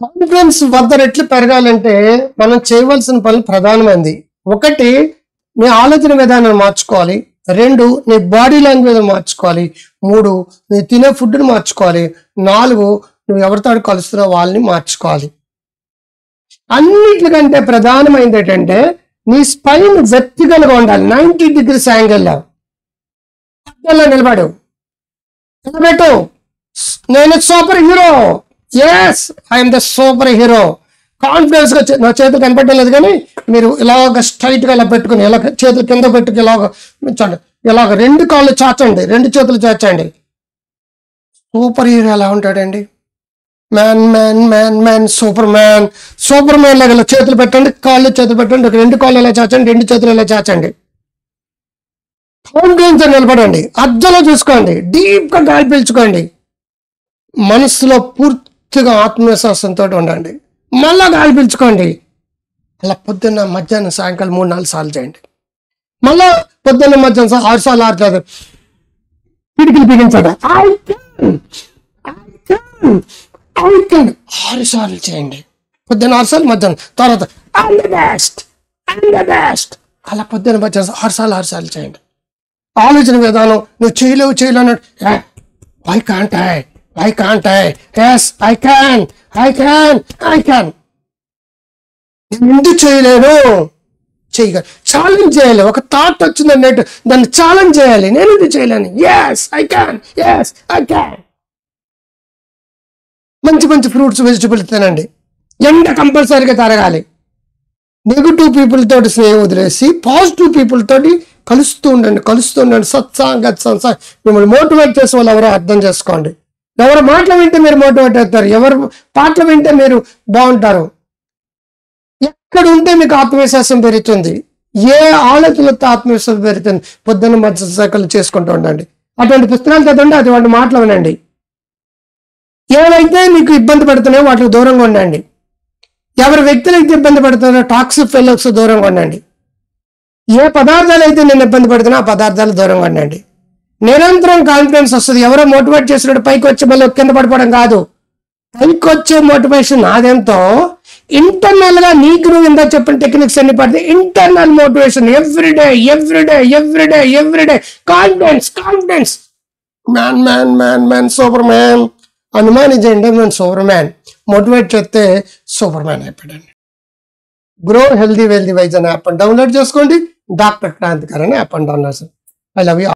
Confidence 100 రెట్లు పెరగాలంటే మనం చేయవలసిన పనులు ప్రధానమైనది. ఒకటి, నీ ఆలోచన విధానాన్ని మార్చుకోవాలి. 2, నీ బాడీ లాంగ్వేజ్ మార్చుకోవాలి. 3, నీ తినే ఫుడ్ని మార్చుకోవాలి. 4, నువ్వు ఎవరితో కలుస్తున్నావు వాళ్ళని మార్చుకోవాలి. అన్నిటికంటే ప్రధానమైనది ఏంటంటే నీ స్పైన్ వెర్టికల్గా ఉండాలి. 90 degrees యాంగిల్లో నిలబడు. నిలబెట్టు. నేను superhero. Yes, I'm the superhero. Confidence గా నా చేతులు కనపడడం లేదు, కానీ మీరు ఇలాగ స్ట్రైట్ గా ఇలా పెట్టుకుని ఇలా చేతులు కింద పెట్టుకుని ఇలాగ ఉంచండి. ఇలాగ 2 కాళ్ళు చాచండి, 2 చేతులు చాచండి. సూపర్ హీరో ఎలా ఉంటాడండి? Man man man man super man. Super man లాగా ఇలా చేతులు పెట్టండి, కాళ్ళు చేతులు పెట్టండి. 2 కాళ్ళు ఇలా చాచండి, 2 చేతులు ఇలా చాచండి. కాన్ఫిడెన్స్ నిలబడండి. అద్దలో చూసుకోండి, డీప్ గా గాలి పీల్చుకోండి. మనసులో పూర్తిగా ఆత్మవిశ్వాసంతో ఉండండి. మళ్ళా గాలి పీల్చుకోండి. అలా పొద్దున్న మధ్యాహ్నం సాయంకాలం 3-4 సార్లు చేయండి. మళ్ళా పొద్దున్న మధ్యాహ్నం 6 సార్లు 6 సార్లు పిడికిలు బిగించండి. 6 సార్లు చేయండి. పొద్దున్న 6 సార్లు, మధ్యాహ్నం. తర్వాత అలా పొద్దున్న మధ్యాహ్నం 6 సార్లు చేయండి. ఆలోచన విధానం నువ్వు చేయలేవు అన్నట్టు. Why can't I? Yes, I can. ఎందుకు చేయలేను? చేయగలను. ఛాలెంజ్ చేయాలి. ఒక థాట్ వచ్చింది అన్నట్టు దాన్ని ఛాలెంజ్ చేయాలి. నేను ఇది చేయలేను. Yes, I can. మంచి ఫ్రూట్స్ వెజిటబుల్స్ తినండి. ఎండ కంపల్సరీగా తరగాలి. నెగిటివ్ పీపుల్ తోటి స్నేహం వదిలేసి పాజిటివ్ పీపుల్ తోటి కలుస్తూ ఉండండి. సత్సాంగత్ మిమ్మల్ని మోటివేట్ చేసే వాళ్ళు ఎవరో అర్థం చేసుకోండి. ఎవరు మాటలు వింటే మీరు మోటివేట్ అవుతారు, ఎవరు పాటలు వింటే మీరు బాగుంటారు. ఎక్కడ ఉంటే మీకు ఆత్మవిశ్వాసం పెరుగుతుంది, ఏ ఆలోచనలతో ఆత్మవిశ్వాసం పెరుగుతుంది. పొద్దున్న మధ్య సైకిల్ చేసుకుంటూ ఉండండి. అటువంటి పుస్తకాలు చదవండి, అటువంటి మాటలు వినండి. ఏవైతే మీకు ఇబ్బంది పడుతున్నాయో వాటికి దూరంగా ఉండండి. ఎవరి వ్యక్తులైతే ఇబ్బంది పడుతున్నారో టాక్సిక్ ఫెలోస్ దూరంగా ఉండండి. ఏ పదార్థాలు అయితే నేను ఇబ్బంది పడుతున్నా ఆ పదార్థాలు దూరంగా ఉండండి. నిరంతరం కాన్ఫిడెన్స్ వస్తుంది. ఎవరో మోటివేట్ చేసినట్టు పైకి వచ్చి మళ్ళీ కింద పడిపోవడం కాదు. పైకి వచ్చే మోటివేషన్ నాదెంతో ఇంటర్నల్ గా నీకు నువ్వు ఇందా చెప్పిన టెక్నిక్స్ అన్ని పడితే internal motivation everyday confidence. Man super man అనుమానించండి. నేను సూపర్ మ్యాన్ మోటివేట్ చేస్తే సూపర్ మ్యాన్ అయిపోయాడండి. గ్రో హెల్దీ వెల్దీ వైజ్ అనే యాప్ డౌన్లోడ్ చేసుకోండి. డాక్టర్ క్రాంతికర్ అనే app download. I love you.